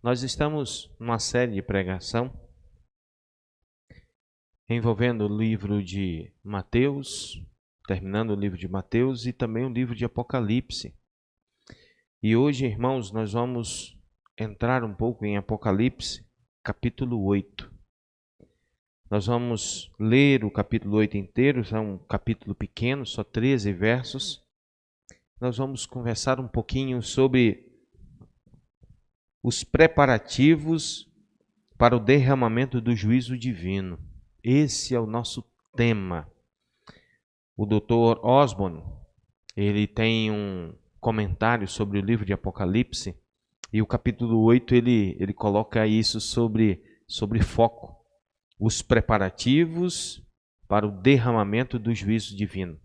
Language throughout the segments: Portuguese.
Nós estamos numa série de pregação envolvendo o livro de Mateus, terminando o livro de Mateus e também o livro de Apocalipse. E hoje, irmãos, nós vamos entrar um pouco em Apocalipse, capítulo 8. Nós vamos ler o capítulo 8 inteiro, é um capítulo pequeno, só 13 versos. Nós vamos conversar um pouquinho sobre os preparativos para o derramamento do juízo divino. Esse é o nosso tema. O Dr. Osborne, ele tem um comentário sobre o livro de Apocalipse e o capítulo 8 ele coloca isso sobre foco. Os preparativos para o derramamento do juízo divino.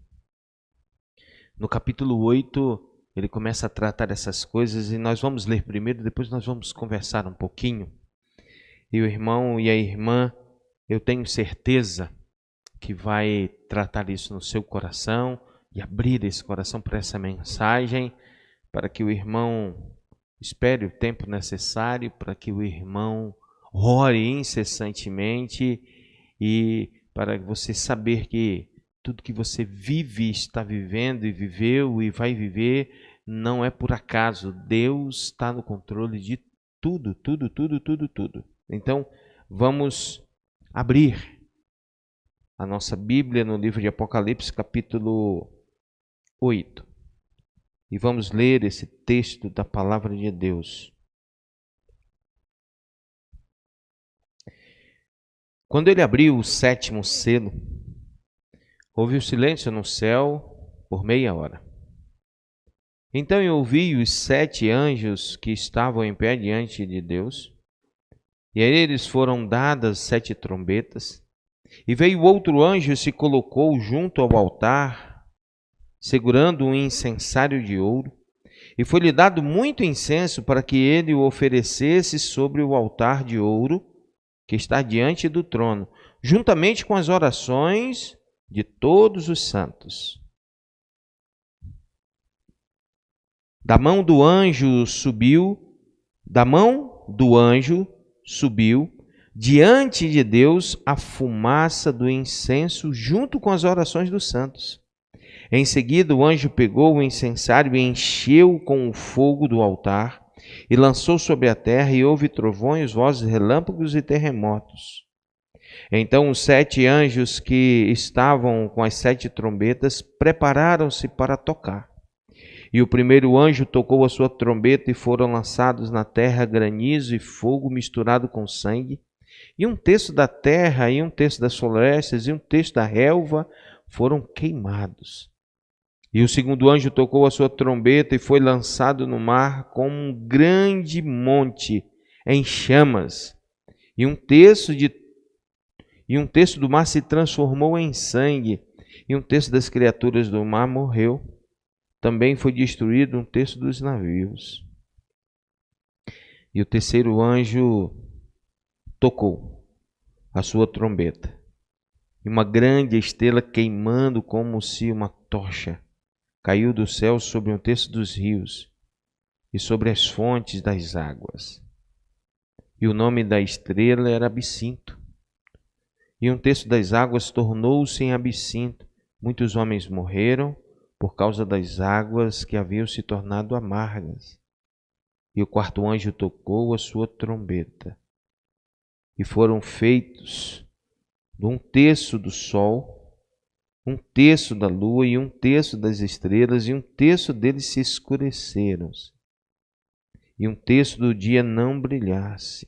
No capítulo 8, ele começa a tratar dessas coisas e nós vamos ler primeiro, depois nós vamos conversar um pouquinho. E o irmão e a irmã, eu tenho certeza que vai tratar isso no seu coração e abrir esse coração para essa mensagem, para que o irmão espere o tempo necessário, para que o irmão ore incessantemente e para você saber que tudo que você vive, está vivendo e viveu e vai viver não é por acaso. Deus está no controle de tudo. Então, vamos abrir a nossa Bíblia no livro de Apocalipse, capítulo 8. E vamos ler esse texto da palavra de Deus. Quando ele abriu o 7º selo, houve um silêncio no céu por meia hora. Então eu ouvi os 7 anjos que estavam em pé diante de Deus, e a eles foram dadas 7 trombetas. E veio outro anjo e se colocou junto ao altar, segurando um incensário de ouro, e foi-lhe dado muito incenso para que ele o oferecesse sobre o altar de ouro que está diante do trono, juntamente com as orações de todos os santos. Da mão do anjo subiu diante de Deus a fumaça do incenso junto com as orações dos santos. Em seguida o anjo pegou o incensário e encheu com o fogo do altar e lançou sobre a terra, e houve trovões, vozes, relâmpagos e terremotos. Então os 7 anjos que estavam com as 7 trombetas prepararam-se para tocar. E o primeiro anjo tocou a sua trombeta e foram lançados na terra granizo e fogo misturado com sangue. E 1/3 da terra, e 1/3 das florestas, e 1/3 da relva foram queimados. E o segundo anjo tocou a sua trombeta e foi lançado no mar como um grande monte em chamas. E 1/3 do mar se transformou em sangue, e 1/3 das criaturas do mar morreu. Também foi destruído 1/3 dos navios. E o terceiro anjo tocou a sua trombeta, e uma grande estrela queimando como se uma tocha caiu do céu sobre 1/3 dos rios e sobre as fontes das águas. E o nome da estrela era Absinto. E 1/3 das águas tornou-se em absinto. Muitos homens morreram por causa das águas que haviam se tornado amargas. E o quarto anjo tocou a sua trombeta. E foram feitos 1/3 do sol, 1/3 da lua e 1/3 das estrelas, e 1/3 deles se escureceram, e 1/3 do dia não brilhasse,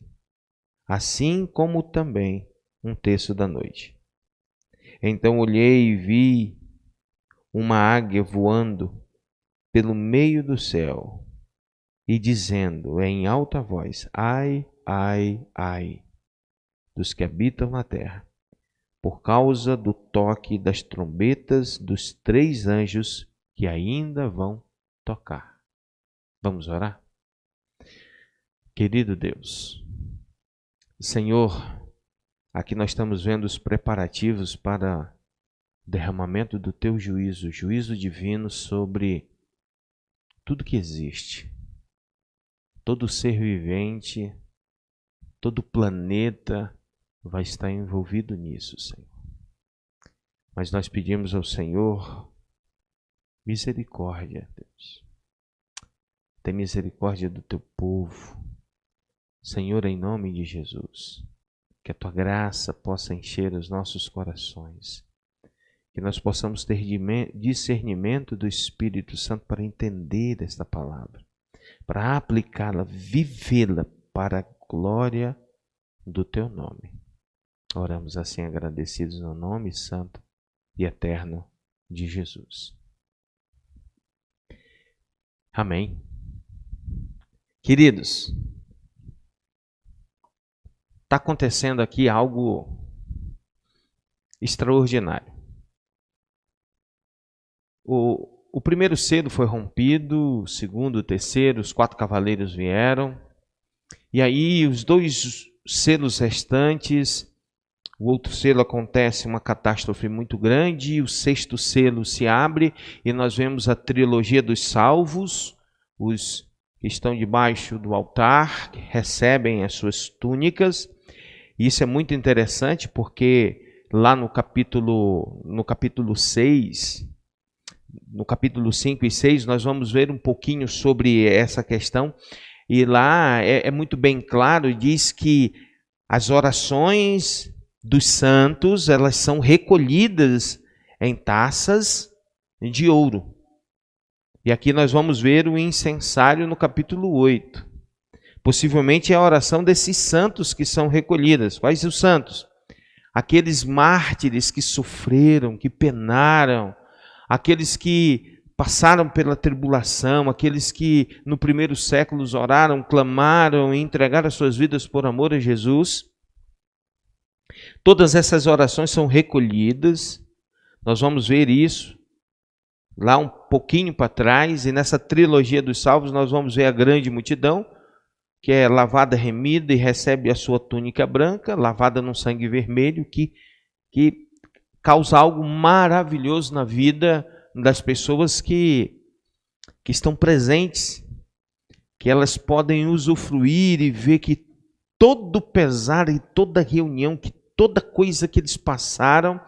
assim como também 1/3 da noite. Então olhei e vi uma águia voando pelo meio do céu e dizendo em alta voz: ai, ai, ai, dos que habitam na terra, por causa do toque das trombetas dos 3 anjos que ainda vão tocar. Vamos orar? Querido Deus, Senhor, aqui nós estamos vendo os preparativos para o derramamento do Teu juízo, juízo divino sobre tudo que existe, todo ser vivente todo o planeta vai estar envolvido nisso, Senhor. Mas nós pedimos ao Senhor misericórdia, Deus. Tem misericórdia do teu povo. Senhor, em nome de Jesus, que a tua graça possa encher os nossos corações. Que nós possamos ter discernimento do Espírito Santo para entender esta palavra, para aplicá-la, vivê-la para a glória do teu nome. Oramos assim agradecidos no nome santo e eterno de Jesus. Amém. Queridos, está acontecendo aqui algo extraordinário. O primeiro selo foi rompido, o segundo, o terceiro, os 4 cavaleiros vieram. E aí os 2 selos restantes, o outro selo acontece uma catástrofe muito grande, e o 6º selo se abre e nós vemos a trilogia dos salvos, os que estão debaixo do altar, que recebem as suas túnicas. E isso é muito interessante porque lá no capítulo 6... No capítulo 5 e 6, nós vamos ver um pouquinho sobre essa questão. E lá é muito bem claro, diz que as orações dos santos, elas são recolhidas em taças de ouro. E aqui nós vamos ver o incensário no capítulo 8. Possivelmente é a oração desses santos que são recolhidas. Quais os santos? Aqueles mártires que sofreram, que penaram, aqueles que passaram pela tribulação, aqueles que no primeiro século oraram, clamaram e entregaram as suas vidas por amor a Jesus. Todas essas orações são recolhidas. Nós vamos ver isso lá um pouquinho para trás, e nessa trilogia dos salvos nós vamos ver a grande multidão, que é lavada, remida e recebe a sua túnica branca, lavada num sangue vermelho, que causa algo maravilhoso na vida das pessoas que estão presentes, que elas podem usufruir e ver que todo pesar e toda reunião, que toda coisa que eles passaram,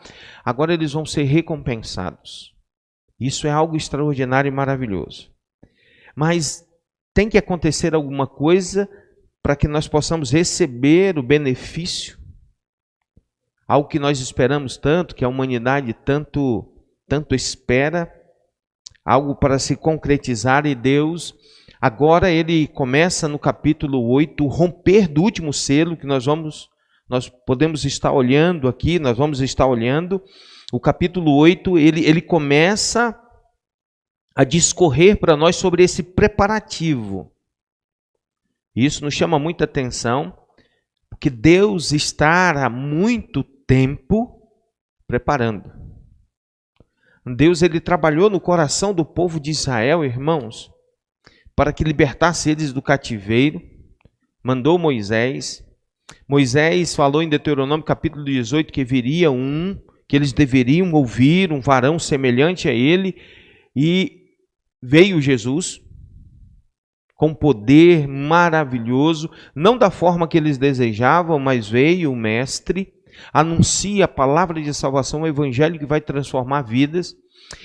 agora eles vão ser recompensados. Isso é algo extraordinário e maravilhoso. Mas tem que acontecer alguma coisa para que nós possamos receber o benefício, algo que nós esperamos tanto, que a humanidade tanto espera, algo para se concretizar, e Deus, agora ele começa no capítulo 8, o romper do último selo, que nós podemos estar olhando aqui, nós vamos estar olhando, o capítulo 8, ele começa a discorrer para nós sobre esse preparativo. Isso nos chama muita atenção, porque Deus está há muito tempo preparando. Deus, ele trabalhou no coração do povo de Israel, irmãos, para que libertasse eles do cativeiro, mandou Moisés. Moisés falou em Deuteronômio capítulo 18 que viria que eles deveriam ouvir, um varão semelhante a ele, e veio Jesus com poder maravilhoso, não da forma que eles desejavam, mas veio o Mestre, anuncia a palavra de salvação, o evangelho que vai transformar vidas.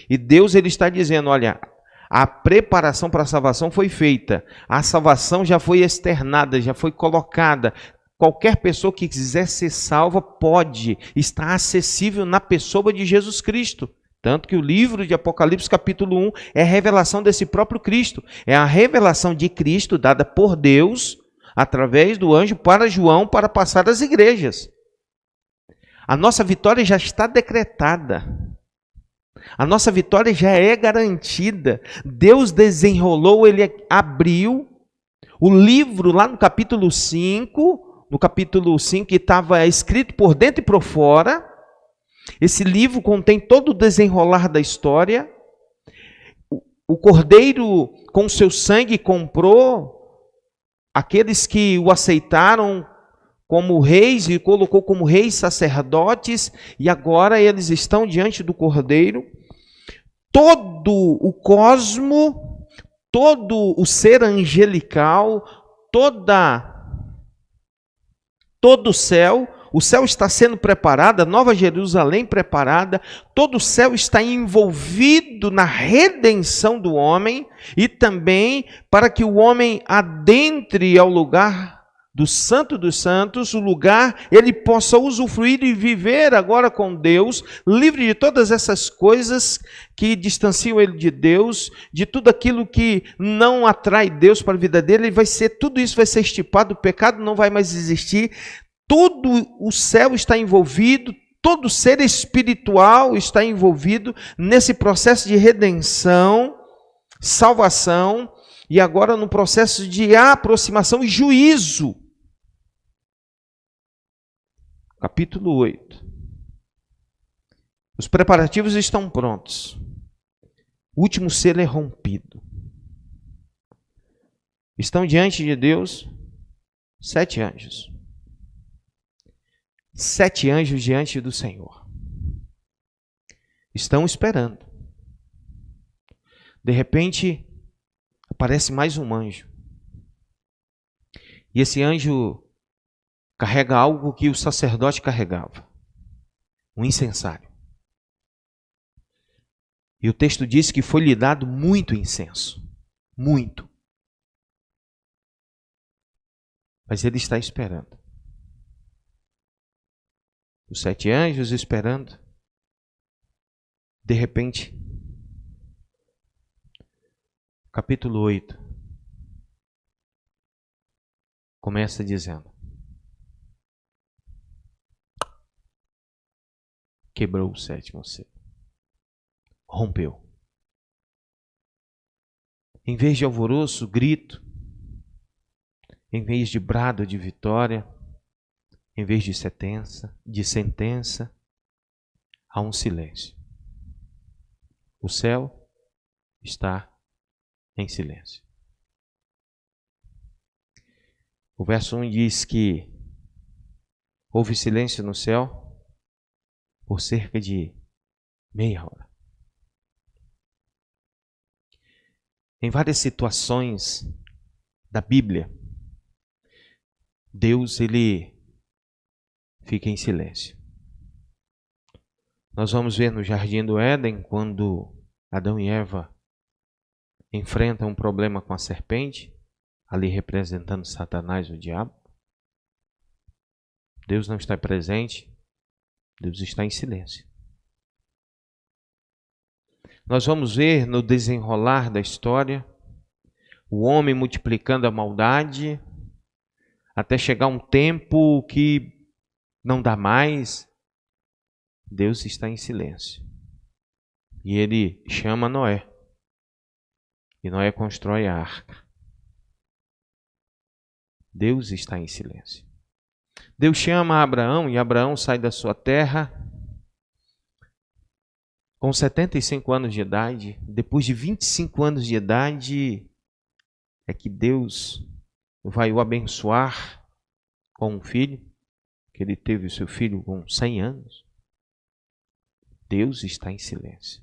E Deus, ele está dizendo, olha, a preparação para a salvação foi feita, a salvação já foi externada, já foi colocada. Qualquer pessoa que quiser ser salva pode, está acessível na pessoa de Jesus Cristo. Tanto que o livro de Apocalipse capítulo 1 é a revelação desse próprio Cristo. É a revelação de Cristo dada por Deus, através do anjo para João, para passar às igrejas. A nossa vitória já está decretada. A nossa vitória já é garantida. Deus desenrolou, ele abriu o livro lá no capítulo 5, que estava escrito por dentro e por fora. Esse livro contém todo o desenrolar da história. O Cordeiro, com seu sangue, comprou aqueles que o aceitaram como reis e colocou como reis sacerdotes, e agora eles estão diante do Cordeiro. Todo o cosmo, todo o ser angelical, toda todo o céu está sendo preparado, a Nova Jerusalém preparada, todo o céu está envolvido na redenção do homem e também para que o homem adentre ao lugar do Santo dos Santos, o lugar ele possa usufruir e viver agora com Deus, livre de todas essas coisas que distanciam ele de Deus, de tudo aquilo que não atrai Deus para a vida dele. Tudo isso vai ser estipado, o pecado não vai mais existir. Todo o céu está envolvido, todo ser espiritual está envolvido nesse processo de redenção, salvação e agora no processo de aproximação e juízo. Capítulo 8. Os preparativos estão prontos. O último selo é rompido. Estão diante de Deus 7 anjos. 7 anjos diante do Senhor. Estão esperando. De repente, aparece mais um anjo. E esse anjo carrega algo que o sacerdote carregava. Um incensário. E o texto diz que foi-lhe dado muito incenso. Muito. Mas ele está esperando. Os 7 anjos esperando. De repente, capítulo 8, começa dizendo: quebrou o 7º selo. Rompeu. Em vez de alvoroço, grito. Em vez de brado de vitória, em vez de sentença, há um silêncio. O céu está em silêncio. O verso 1 diz que houve silêncio no céu por cerca de meia hora. Em várias situações da Bíblia, Deus, ele fica em silêncio. Nós vamos ver no Jardim do Éden, quando Adão e Eva enfrentam um problema com a serpente, ali representando Satanás, o diabo. Deus não está presente, Deus está em silêncio. Nós vamos ver no desenrolar da história, o homem multiplicando a maldade, até chegar um tempo que não dá mais, Deus está em silêncio. E ele chama Noé. E Noé constrói a arca. Deus está em silêncio. Deus chama Abraão e Abraão sai da sua terra com 75 anos de idade. Depois de 25 anos de idade é que Deus vai o abençoar com um filho. Que ele teve o seu filho com 100 anos. Deus está em silêncio.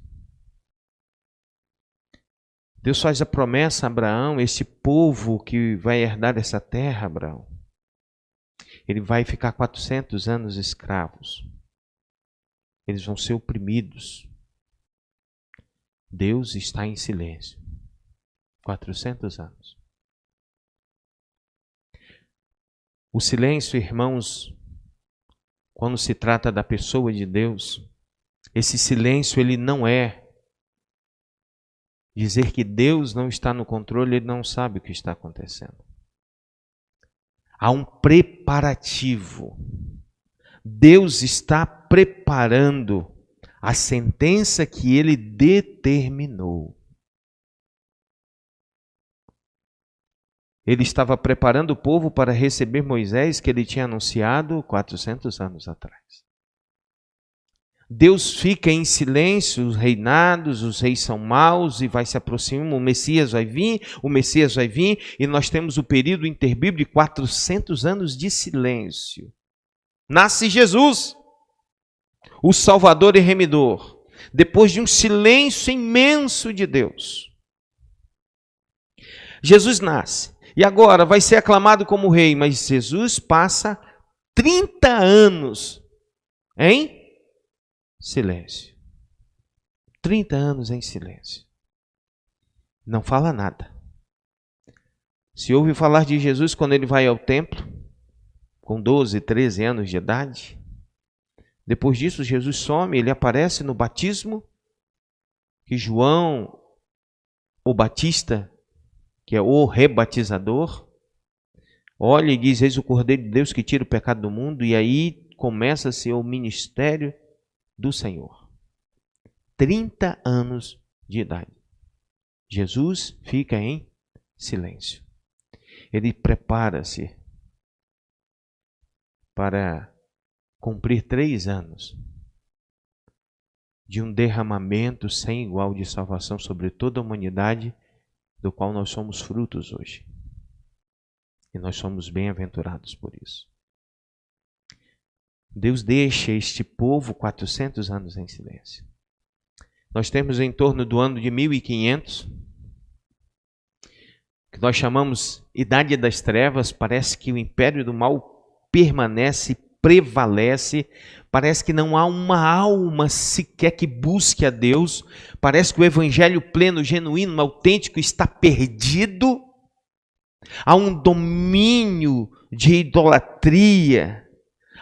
Deus faz a promessa a Abraão, esse povo que vai herdar essa terra, Abraão. Ele vai ficar 400 anos escravos. Eles vão ser oprimidos. Deus está em silêncio. 400 anos. O silêncio, irmãos, quando se trata da pessoa de Deus, esse silêncio ele não é dizer que Deus não está no controle, ele não sabe o que está acontecendo. Há um preparativo. Deus está preparando a sentença que ele determinou. Ele estava preparando o povo para receber Moisés, que ele tinha anunciado 400 anos atrás. Deus fica em silêncio, os reinados, os reis são maus e vai se aproximando, o Messias vai vir, e nós temos o período interbíblico de 400 anos de silêncio. Nasce Jesus, o Salvador e Remidor, depois de um silêncio imenso de Deus. Jesus nasce. E agora vai ser aclamado como rei, mas Jesus passa 30 anos em silêncio. 30 anos em silêncio. Não fala nada. Se ouve falar de Jesus quando ele vai ao templo, com 12, 13 anos de idade. Depois disso, Jesus some, ele aparece no batismo, que João, o Batista, que é o rebatizador, olha e diz: eis o Cordeiro de Deus que tira o pecado do mundo, e aí começa-se o ministério do Senhor. 30 anos de idade. Jesus fica em silêncio. Ele prepara-se para cumprir 3 anos de um derramamento sem igual de salvação sobre toda a humanidade, do qual nós somos frutos hoje. E nós somos bem-aventurados por isso. Deus deixa este povo 400 anos em silêncio. Nós temos em torno do ano de 1500, que nós chamamos Idade das Trevas. Parece que o império do mal permanece, prevalece. Parece que não há uma alma sequer que busque a Deus. Parece que o evangelho pleno, genuíno, autêntico está perdido. Há um domínio de idolatria.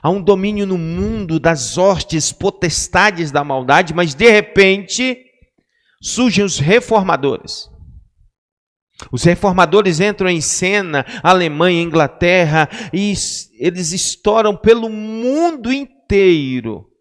Há um domínio no mundo das hostes, potestades da maldade, mas de repente surgem os reformadores. Os reformadores entram em cena, Alemanha, Inglaterra, e eles estouram pelo mundo inteiro,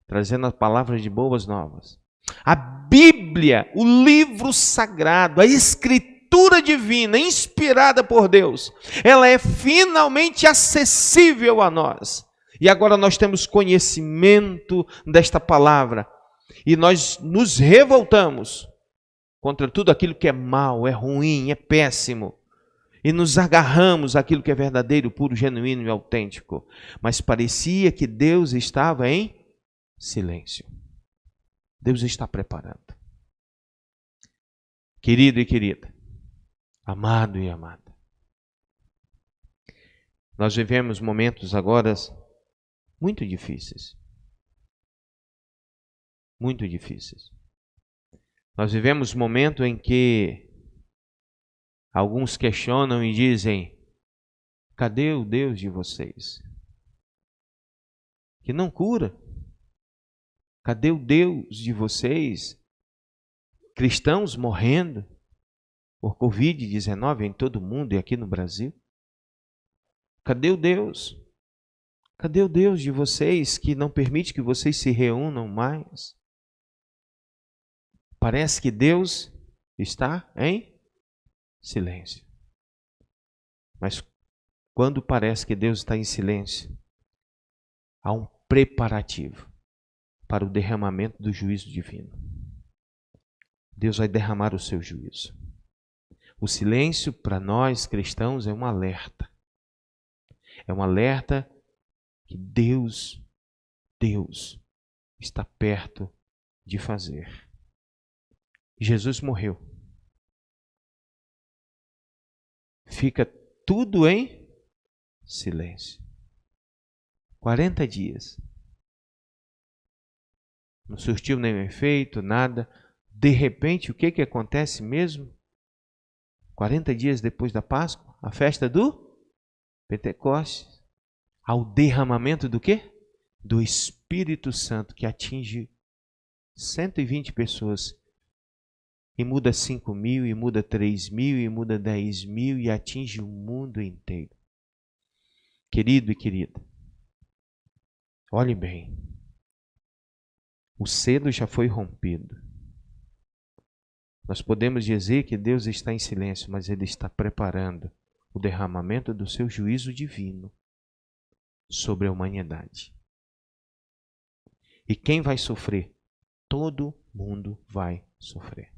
trazendo a palavra de boas novas. A Bíblia, o livro sagrado, a escritura divina, inspirada por Deus, ela é finalmente acessível a nós. E agora nós temos conhecimento desta palavra, e nós nos revoltamos contra tudo aquilo que é mal, é ruim, é péssimo, e nos agarramos àquilo que é verdadeiro, puro, genuíno e autêntico. Mas parecia que Deus estava em silêncio. Deus está preparando. Querido e querida, amado e amada, nós vivemos momentos agora muito difíceis. Muito difíceis. Nós vivemos um momento em que alguns questionam e dizem: cadê o Deus de vocês? Que não cura. Cadê o Deus de vocês? Cristãos morrendo por Covid-19 em todo o mundo e aqui no Brasil. Cadê o Deus? Cadê o Deus de vocês que não permite que vocês se reúnam mais? Parece que Deus está em silêncio. Mas quando parece que Deus está em silêncio, há um preparativo para o derramamento do juízo divino. Deus vai derramar o seu juízo. O silêncio para nós cristãos é um alerta. É um alerta que Deus está perto de fazer. Jesus morreu. Fica tudo em silêncio. 40 dias. Não surtiu nenhum efeito, nada. De repente, o que acontece mesmo? 40 dias depois da Páscoa, a festa do Pentecostes. Ao derramamento do quê? Do Espírito Santo, que atinge 120 pessoas. E muda 5.000, e muda 3.000, e muda 10.000, e atinge o mundo inteiro. Querido e querida, olhe bem. O selo já foi rompido. Nós podemos dizer que Deus está em silêncio, mas Ele está preparando o derramamento do seu juízo divino sobre a humanidade. E quem vai sofrer? Todo mundo vai sofrer.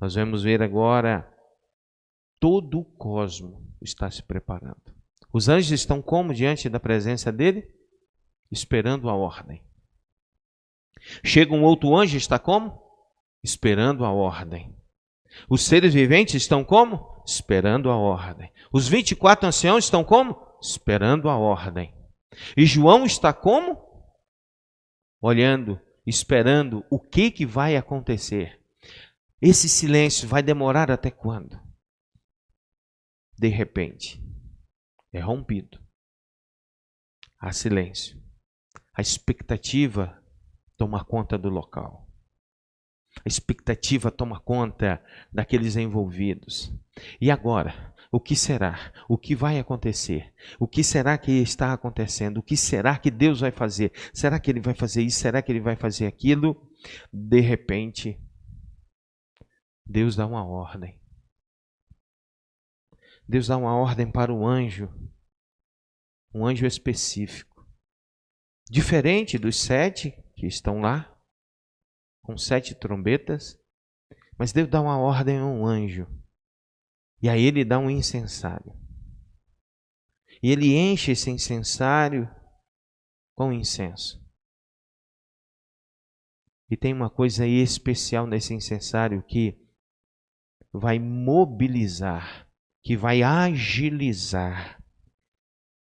Nós vamos ver agora, todo o cosmo está se preparando. Os anjos estão como diante da presença dele? Esperando a ordem. Chega um outro anjo, está como? Esperando a ordem. Os seres viventes estão como? Esperando a ordem. Os 24 anciãos estão como? esperando a ordem. E João está como? Olhando, esperando o que vai acontecer. Esse silêncio vai demorar até quando? De repente, é rompido. Há silêncio. A expectativa toma conta do local. A expectativa toma conta daqueles envolvidos. E agora? O que será? O que vai acontecer? O que será que está acontecendo? O que será que Deus vai fazer? Será que Ele vai fazer isso? Será que Ele vai fazer aquilo? De repente, Deus dá uma ordem. Deus dá uma ordem para o anjo. Um anjo específico. Diferente dos 7 que estão lá, com 7 trombetas. Mas Deus dá uma ordem a um anjo. E aí ele dá um incensário. E ele enche esse incensário com incenso. E tem uma coisa aí especial nesse incensário que vai mobilizar, que vai agilizar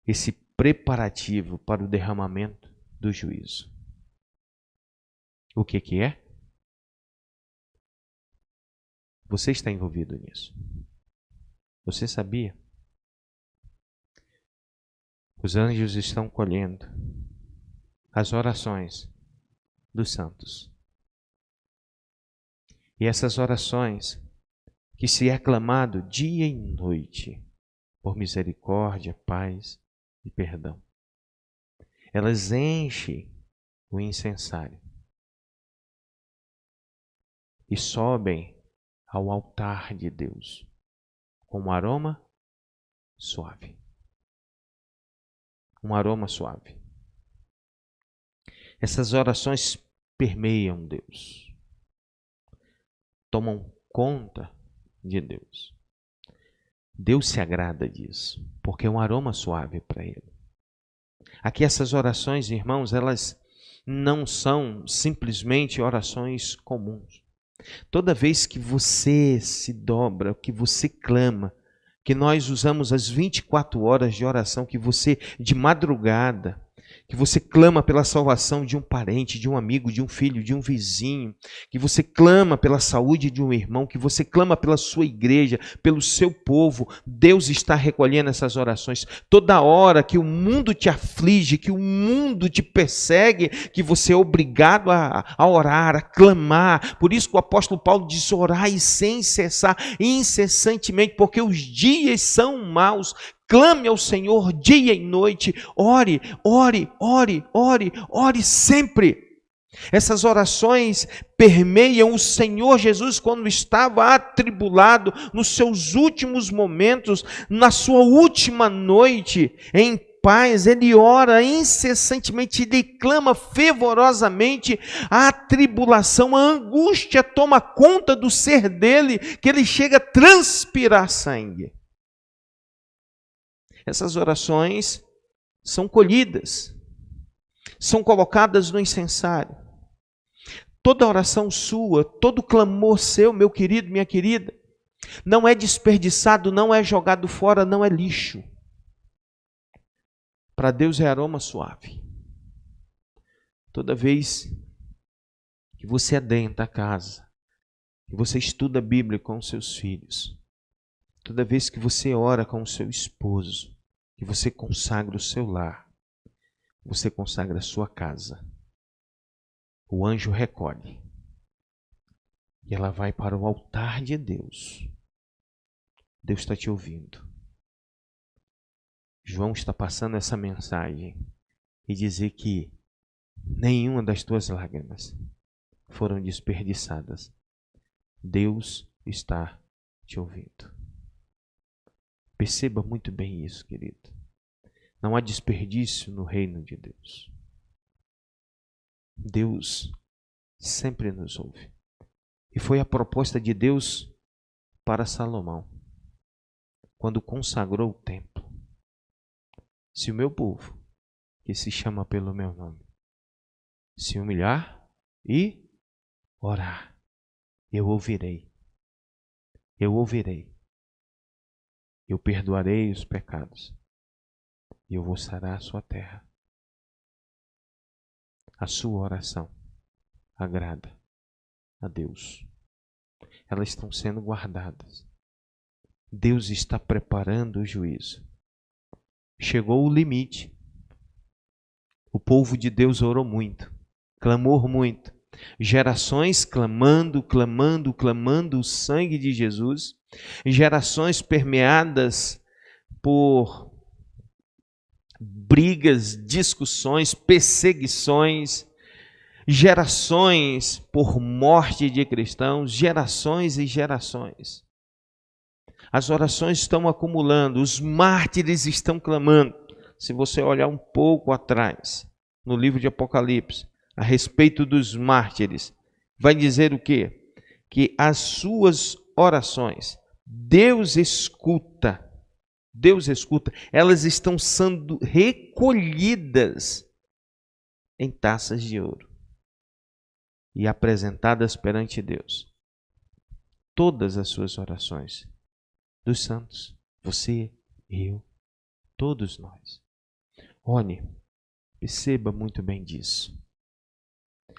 esse preparativo para o derramamento do juízo. O que é? Você está envolvido nisso. Você sabia? Os anjos estão colhendo as orações dos santos. E essas orações que se é clamado dia e noite por misericórdia, paz e perdão, elas enchem o incensário e sobem ao altar de Deus com um aroma suave. Um aroma suave. Essas orações permeiam Deus. Tomam conta de Deus. Deus se agrada disso, porque é um aroma suave para Ele. Aqui essas orações, irmãos, elas não são simplesmente orações comuns. Toda vez que você se dobra, que você clama, que nós usamos as 24 horas de oração, que você de madrugada, que você clama pela salvação de um parente, de um amigo, de um filho, de um vizinho, que você clama pela saúde de um irmão, que você clama pela sua igreja, pelo seu povo, Deus está recolhendo essas orações. Toda hora que o mundo te aflige, que o mundo te persegue, que você é obrigado a orar, a clamar. Por isso que o apóstolo Paulo diz: orai sem cessar, incessantemente, porque os dias são maus. Clame ao Senhor dia e noite, ore, ore, ore, ore, ore sempre. Essas orações permeiam o Senhor Jesus quando estava atribulado, nos seus últimos momentos, na sua última noite, em paz. Ele ora incessantemente, ele clama fervorosamente. A tribulação, a angústia toma conta do ser dele, que ele chega a transpirar sangue. Essas orações são colhidas, são colocadas no incensário. Toda oração sua, todo clamor seu, meu querido, minha querida, não é desperdiçado, não é jogado fora, não é lixo. Para Deus é aroma suave. Toda vez que você adentra a casa, que você estuda a Bíblia com os seus filhos, toda vez que você ora com o seu esposo, que você consagra o seu lar, você consagra a sua casa, o anjo recolhe e ela vai para o altar de Deus. Deus está te ouvindo. João está passando essa mensagem e dizer que nenhuma das tuas lágrimas foram desperdiçadas. Deus está te ouvindo. Perceba muito bem isso, querido. Não há desperdício no reino de Deus. Deus sempre nos ouve. E foi a proposta de Deus para Salomão, quando consagrou o templo. Se o meu povo, que se chama pelo meu nome, se humilhar e orar, eu ouvirei. Eu ouvirei. Eu perdoarei os pecados e eu vou sarar a sua terra. A sua oração agrada a Deus. Elas estão sendo guardadas. Deus está preparando o juízo. Chegou o limite. O povo de Deus orou muito, clamou muito. Gerações clamando o sangue de Jesus. Gerações permeadas por brigas, discussões, perseguições. Gerações por morte de cristãos, gerações e gerações. As orações estão acumulando, os mártires estão clamando. Se você olhar um pouco atrás, no livro de Apocalipse, a respeito dos mártires, vai dizer o quê? Que as suas orações, Deus escuta, elas estão sendo recolhidas em taças de ouro e apresentadas perante Deus. Todas as suas orações dos santos, você, eu, todos nós. Olhe, perceba muito bem disso.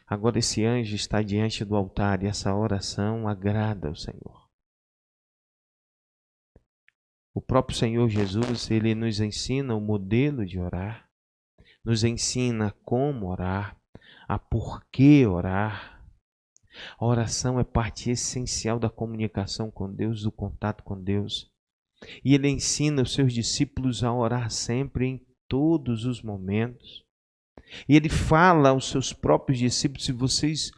Agora esse anjo está diante do altar e essa oração agrada ao Senhor. O próprio Senhor Jesus, ele nos ensina o modelo de orar, nos ensina como orar, a por que orar. A oração é parte essencial da comunicação com Deus, do contato com Deus. E ele ensina os seus discípulos a orar sempre, em todos os momentos. E ele fala aos seus próprios discípulos: se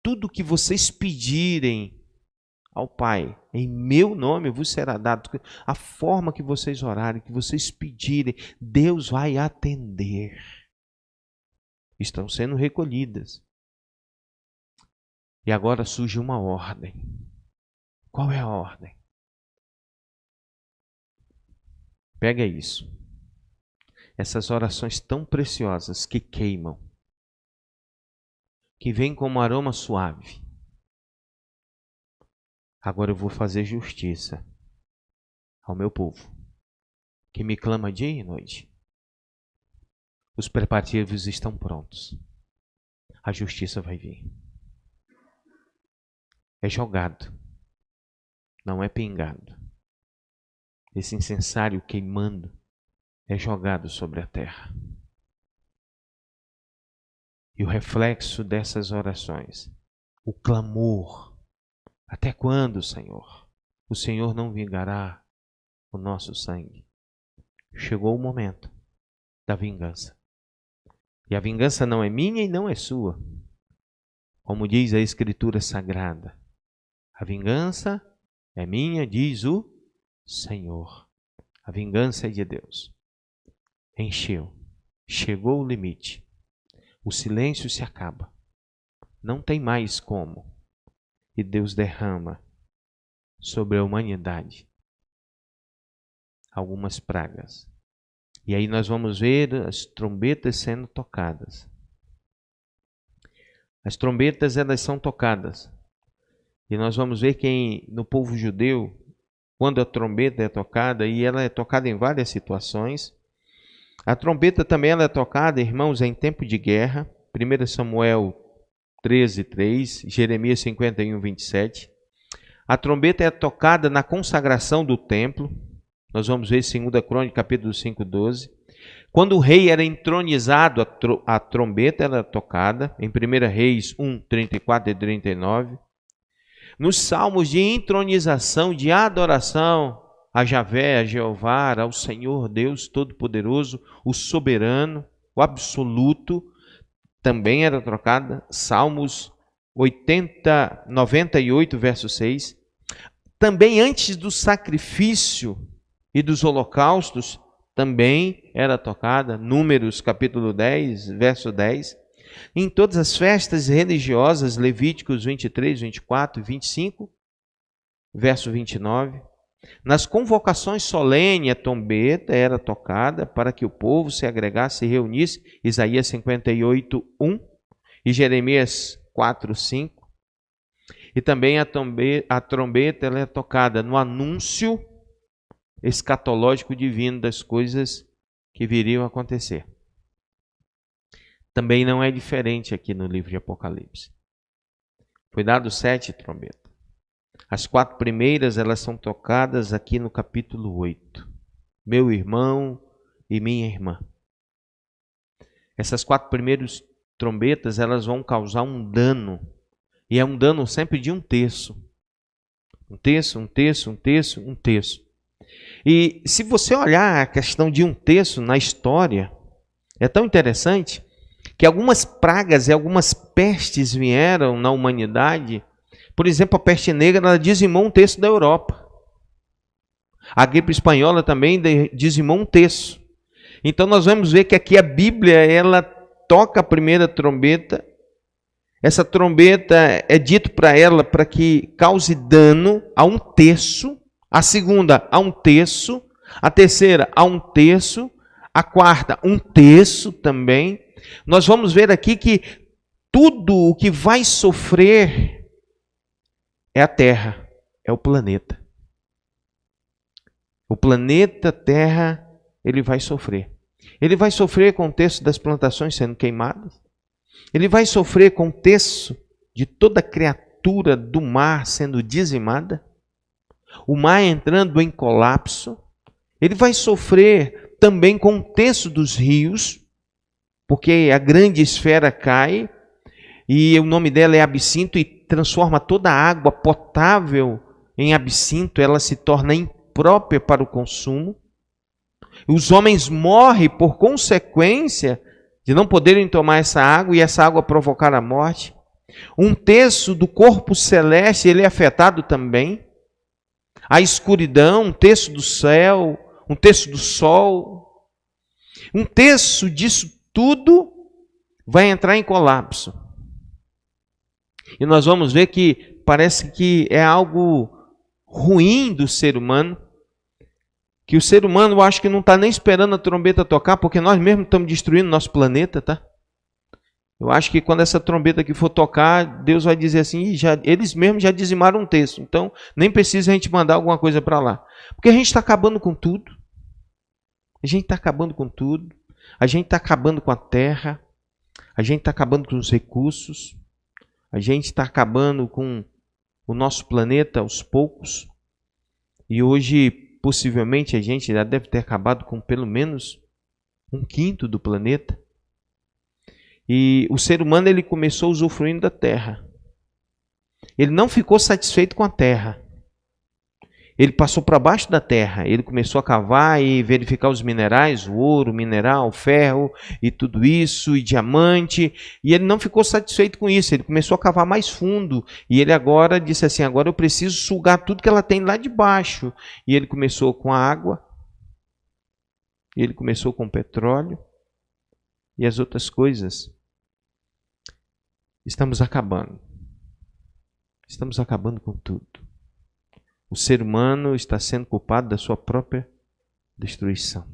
tudo que vocês pedirem ao Pai, em meu nome vos será dado. A forma que vocês orarem, que vocês pedirem, Deus vai atender. Estão sendo recolhidas. E agora surge uma ordem. Qual é a ordem? Pega isso. Essas orações tão preciosas que queimam, que vêm como aroma suave. Agora eu vou fazer justiça ao meu povo, que me clama dia e noite. Os preparativos estão prontos. A justiça vai vir. É jogado, não é pingado. Esse incensário queimando é jogado sobre a terra. E o reflexo dessas orações, o clamor: até quando, Senhor? O Senhor não vingará o nosso sangue. Chegou o momento da vingança. E a vingança não é minha e não é sua. Como diz a Escritura Sagrada, a vingança é minha, diz o Senhor. A vingança é de Deus. Encheu. Chegou o limite. O silêncio se acaba. Não tem mais como. E Deus derrama sobre a humanidade algumas pragas. E aí nós vamos ver as trombetas sendo tocadas. As trombetas, elas são tocadas. E nós vamos ver que no povo judeu, quando a trombeta é tocada, e ela é tocada em várias situações. A trombeta também ela é tocada, irmãos, em tempo de guerra. 1 Samuel 13:3, Jeremias 51:27. A trombeta é tocada na consagração do templo. Nós vamos ver 2 Crônicas, capítulo 5:12. Quando o rei era entronizado, a trombeta era tocada, em 1 Reis 1:34 e 39. Nos salmos de entronização, de adoração a Javé, a Jeová, ao Senhor Deus Todo-Poderoso, o soberano, o absoluto, também era tocada. Salmos 98, verso 6. Também antes do sacrifício e dos holocaustos, também era tocada. Números, capítulo 10, verso 10. Em todas as festas religiosas, Levíticos 23, 24 e 25, verso 29. Nas convocações solenes, a trombeta era tocada para que o povo se agregasse e reunisse, Isaías 58, 1 e Jeremias 4, 5. E também a trombeta ela é tocada no anúncio escatológico divino das coisas que viriam a acontecer. Também não é diferente aqui no livro de Apocalipse. Foi dado 7 trombetas. As 4 primeiras, elas são tocadas aqui no capítulo 8. Meu irmão e minha irmã. Essas 4 primeiras trombetas, elas vão causar um dano. E é um dano sempre de 1/3. 1/3, 1/3, 1/3, 1/3. E se você olhar a questão de 1/3 na história, é tão interessante que algumas pragas e algumas pestes vieram na humanidade. Por exemplo, a peste negra, ela dizimou 1/3 da Europa. A gripe espanhola também dizimou 1/3. Então nós vamos ver que aqui a Bíblia, ela toca a primeira trombeta. Essa trombeta é dito para ela para que cause dano a 1/3. A segunda a 1/3. A terceira a 1/3. A quarta 1/3 também. Nós vamos ver aqui que tudo o que vai sofrer é a Terra, é o planeta. O planeta Terra, ele vai sofrer. Ele vai sofrer com o 1/3 das plantações sendo queimadas. Ele vai sofrer com o 1/3 de toda criatura do mar sendo dizimada. O mar entrando em colapso. Ele vai sofrer também com o 1/3 dos rios, porque a grande esfera cai e o nome dela é absinto e transforma toda a água potável em absinto, ela se torna imprópria para o consumo. Os homens morrem por consequência de não poderem tomar essa água e essa água provocar a morte. 1/3 do corpo celeste ele é afetado também. A escuridão, 1/3 do céu, 1/3 do sol. 1/3 disso tudo vai entrar em colapso. E nós vamos ver que parece que é algo ruim do ser humano, que o ser humano, eu acho que não está nem esperando a trombeta tocar, porque nós mesmos estamos destruindo nosso planeta, tá? Eu acho que quando essa trombeta aqui for tocar, Deus vai dizer assim, eles mesmos já dizimaram 1/3, então nem precisa a gente mandar alguma coisa para lá. Porque a gente está acabando com tudo. A gente está acabando com tudo. A gente está acabando com a terra. A gente está acabando com os recursos. A gente está acabando com o nosso planeta aos poucos. E hoje, possivelmente, a gente já deve ter acabado com pelo menos 1/5 do planeta. E o ser humano, ele começou usufruindo da terra. Ele não ficou satisfeito com a terra. Ele passou para baixo da terra. Ele começou a cavar e verificar os minerais, o ouro, o mineral, o ferro e tudo isso, e diamante. E ele não ficou satisfeito com isso. Ele começou a cavar mais fundo. E ele agora disse assim, agora eu preciso sugar tudo que ela tem lá de baixo. E ele começou com a água. E ele começou com o petróleo. E as outras coisas. Estamos acabando. Estamos acabando com tudo. O ser humano está sendo culpado da sua própria destruição.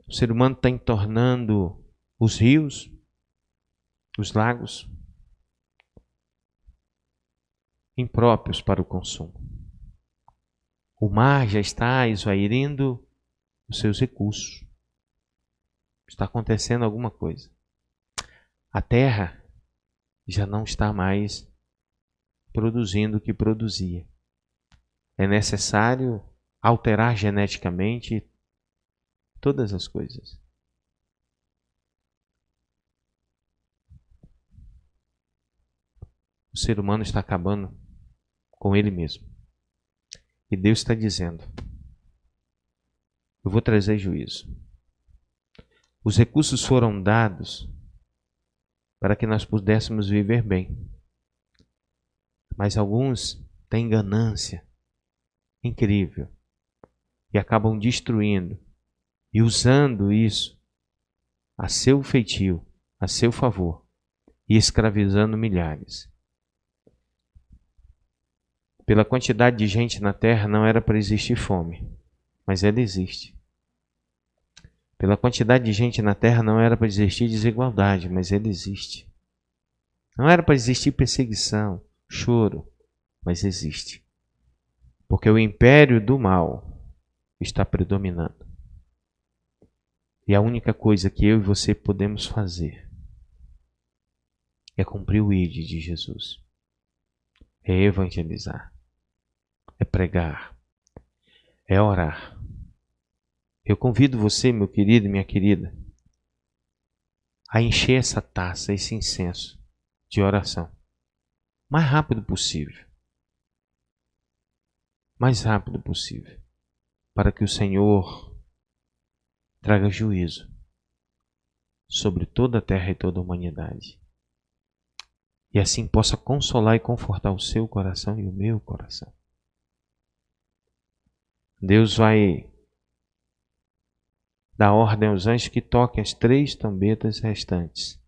O ser humano está entornando os rios, os lagos, impróprios para o consumo. O mar já está esvairindo os seus recursos. Está acontecendo alguma coisa. A terra já não está mais produzindo o que produzia. É necessário alterar geneticamente todas as coisas. O ser humano está acabando com ele mesmo. E Deus está dizendo, eu vou trazer juízo. Os recursos foram dados para que nós pudéssemos viver bem. Mas alguns têm ganância incrível e acabam destruindo e usando isso a seu feitio, a seu favor e escravizando milhares. Pela quantidade de gente na terra não era para existir fome, mas ela existe. Pela quantidade de gente na terra não era para existir desigualdade, mas ela existe. Não era para existir perseguição, choro, mas existe. Porque o império do mal está predominando. E a única coisa que eu e você podemos fazer é cumprir o ID de Jesus. É evangelizar. É pregar. É orar. Eu convido você, meu querido e minha querida, a encher essa taça, esse incenso de oração. O mais rápido possível. Mais rápido possível. Para que o Senhor traga juízo sobre toda a terra e toda a humanidade. E assim possa consolar e confortar o seu coração e o meu coração. Deus vai dar ordem aos anjos que toquem as 3 trombetas restantes.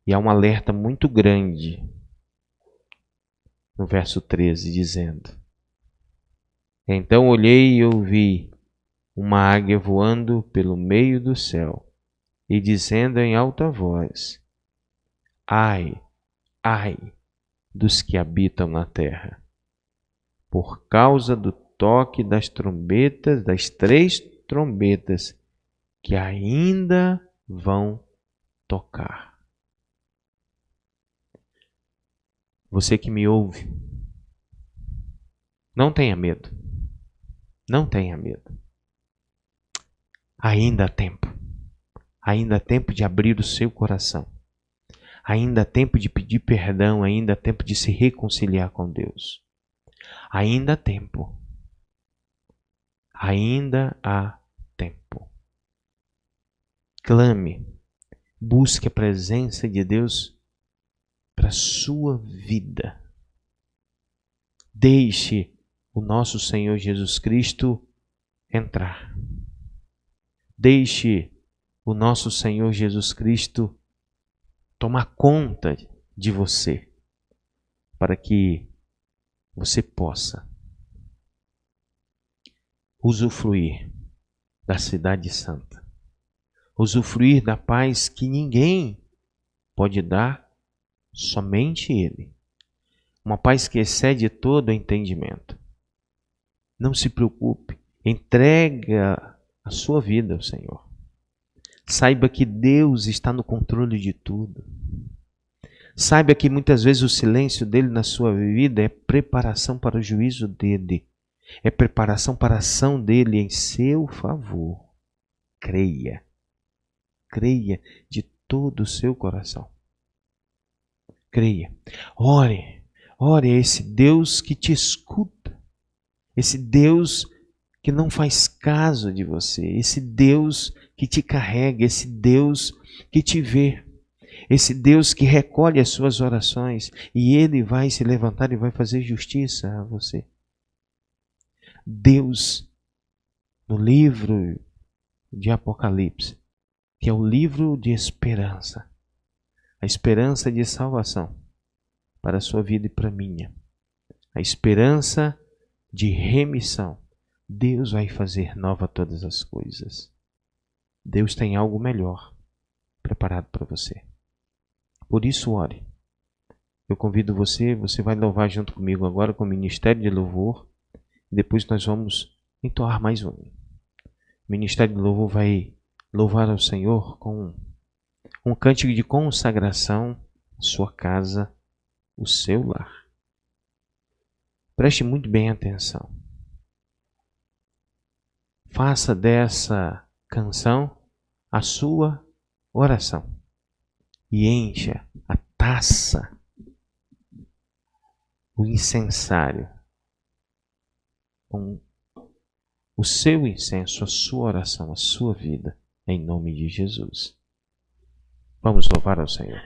E há um alerta muito grande no verso 13, dizendo: Então olhei e ouvi uma águia voando pelo meio do céu e dizendo em alta voz: Ai, ai dos que habitam na terra, por causa do toque das trombetas, das 3 trombetas que ainda vão tocar. Você que me ouve, não tenha medo. Não tenha medo. Ainda há tempo. Ainda há tempo de abrir o seu coração. Ainda há tempo de pedir perdão. Ainda há tempo de se reconciliar com Deus. Ainda há tempo. Ainda há tempo. Clame. Busque a presença de Deus para a sua vida. Deixe o nosso Senhor Jesus Cristo entrar. Deixe o nosso Senhor Jesus Cristo tomar conta de você, para que você possa usufruir da cidade santa, usufruir da paz que ninguém pode dar, somente Ele. Uma paz que excede todo entendimento. Não se preocupe, entrega a sua vida ao Senhor. Saiba que Deus está no controle de tudo. Saiba que muitas vezes o silêncio dele na sua vida é preparação para o juízo dele. É preparação para a ação dele em seu favor. Creia. Creia de todo o seu coração. Creia. Ore. Ore a esse Deus que te escuta. Esse Deus que não faz caso de você. Esse Deus que te carrega. Esse Deus que te vê. Esse Deus que recolhe as suas orações. E Ele vai se levantar e vai fazer justiça a você. Deus, no livro de Apocalipse, que é o livro de esperança. A esperança de salvação para a sua vida e para a minha. A esperança de remissão. Deus vai fazer nova todas as coisas. Deus tem algo melhor preparado para você. Por isso, ore. Eu convido você vai louvar junto comigo agora com o Ministério de Louvor. Depois nós vamos entoar mais um. O Ministério de Louvor vai louvar ao Senhor com um cântico de consagração, sua casa, o seu lar. Preste muito bem atenção. Faça dessa canção a sua oração. E encha a taça, o incensário, com o seu incenso, a sua oração, a sua vida, em nome de Jesus. Vamos louvar ao Senhor.